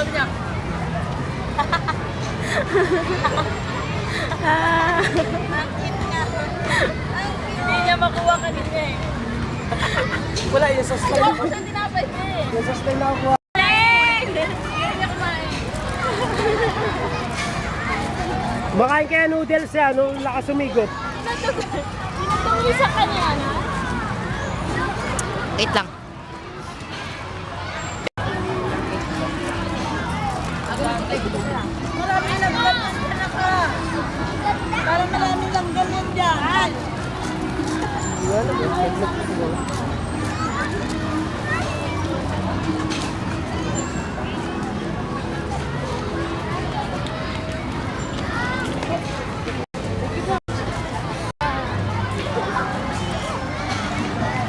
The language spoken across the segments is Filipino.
sabi niya. Hindi niya makuha kanina eh. Wala yung sa style. Kuha ko sa tinapay niya eh. Yung sa style na ako. Hindi niya kumain. Makain kaya noodles siya nung lakas sumigot. Pinatungli sa kanya na. Wait lang. Marami lang ganyan dyan ka. Parang marami lang ganyan dyan. Yan, nag-look ko.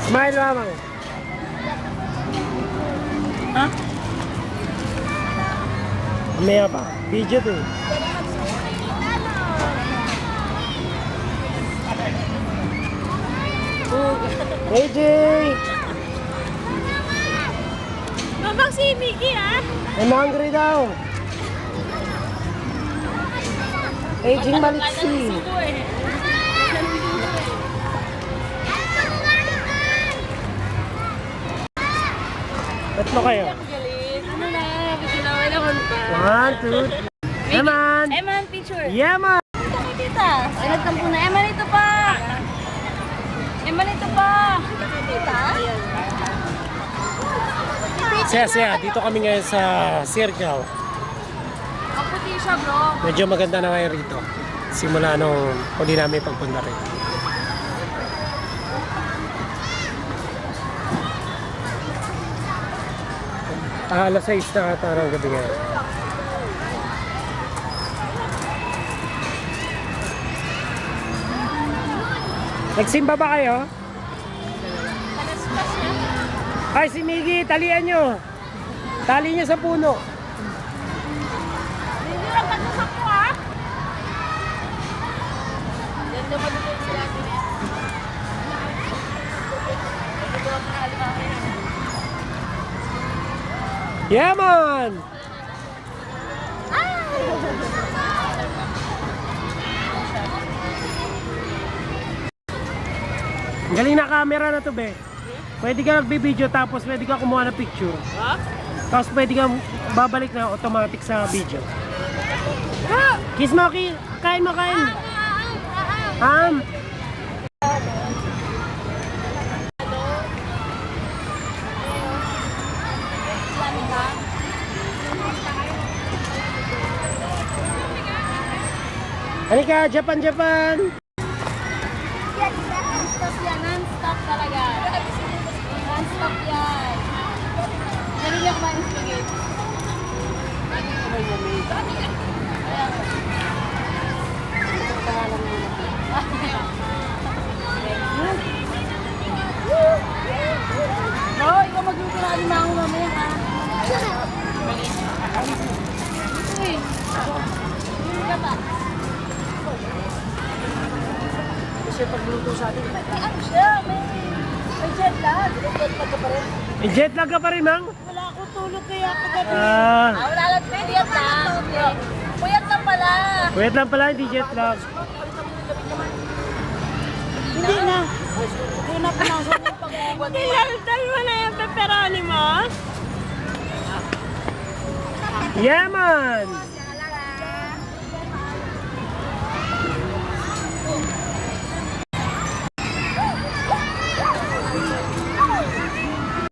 Smile lamang. Ha? Maya pa. Video to. AJ! Mabang si Mickey ah. I'm hungry daw. Aging maliksi. Tatlo kayo. Ano na? Pinaway naman pa. 1, 2, Eman! Eman, picture. Yeah, man! Ito kay tita. Ay, nagtampo na. Eman, ito pa. Eman, ito pa. Ito kay tita. Siya. Dito kami ngayon sa Circle. Ang puti siya, bro. Medyo maganda na ngayon rito. Simula nung huli namin pagpunta rin. Alas 6 na ata ng gabi ngayon. Nagsimba ba kayo? Ay, si Miggy, talian nyo. Tali nyo sa puno. Hindi lang pagkasak ko, ha? Ganda ba dito yung sinabi niya? Yeah, man! Ang galing na camera na to, be. Pwede ka nagbi-video tapos pwede ka kumuha ng picture. Ha? Tapos pwede ka babalik na automatic sa video. Kiss mo, kain mo, kain. Halika, Japan! Non-stop yan, non-stop talaga. Non-stop yan. Ganun yung kumain spaghetti. Oh, ikaw magluto na alimango mamaya ha. Uy, hindi ka ba? Kasi pagluto sa atin. Ano siya? May jet lag. Jet lag ka pa rin. Jet lag ka pa rin, mang? Wala akong tulog kaya kagabi. Wala lang. Puyat lang. Puyat lang pala. Wait lang pala, hindi jet lag. Hindi na. Hindi na pinasok yung pag-uwan. Ilaltal mo na yung pepperoni mo? Yeah, man!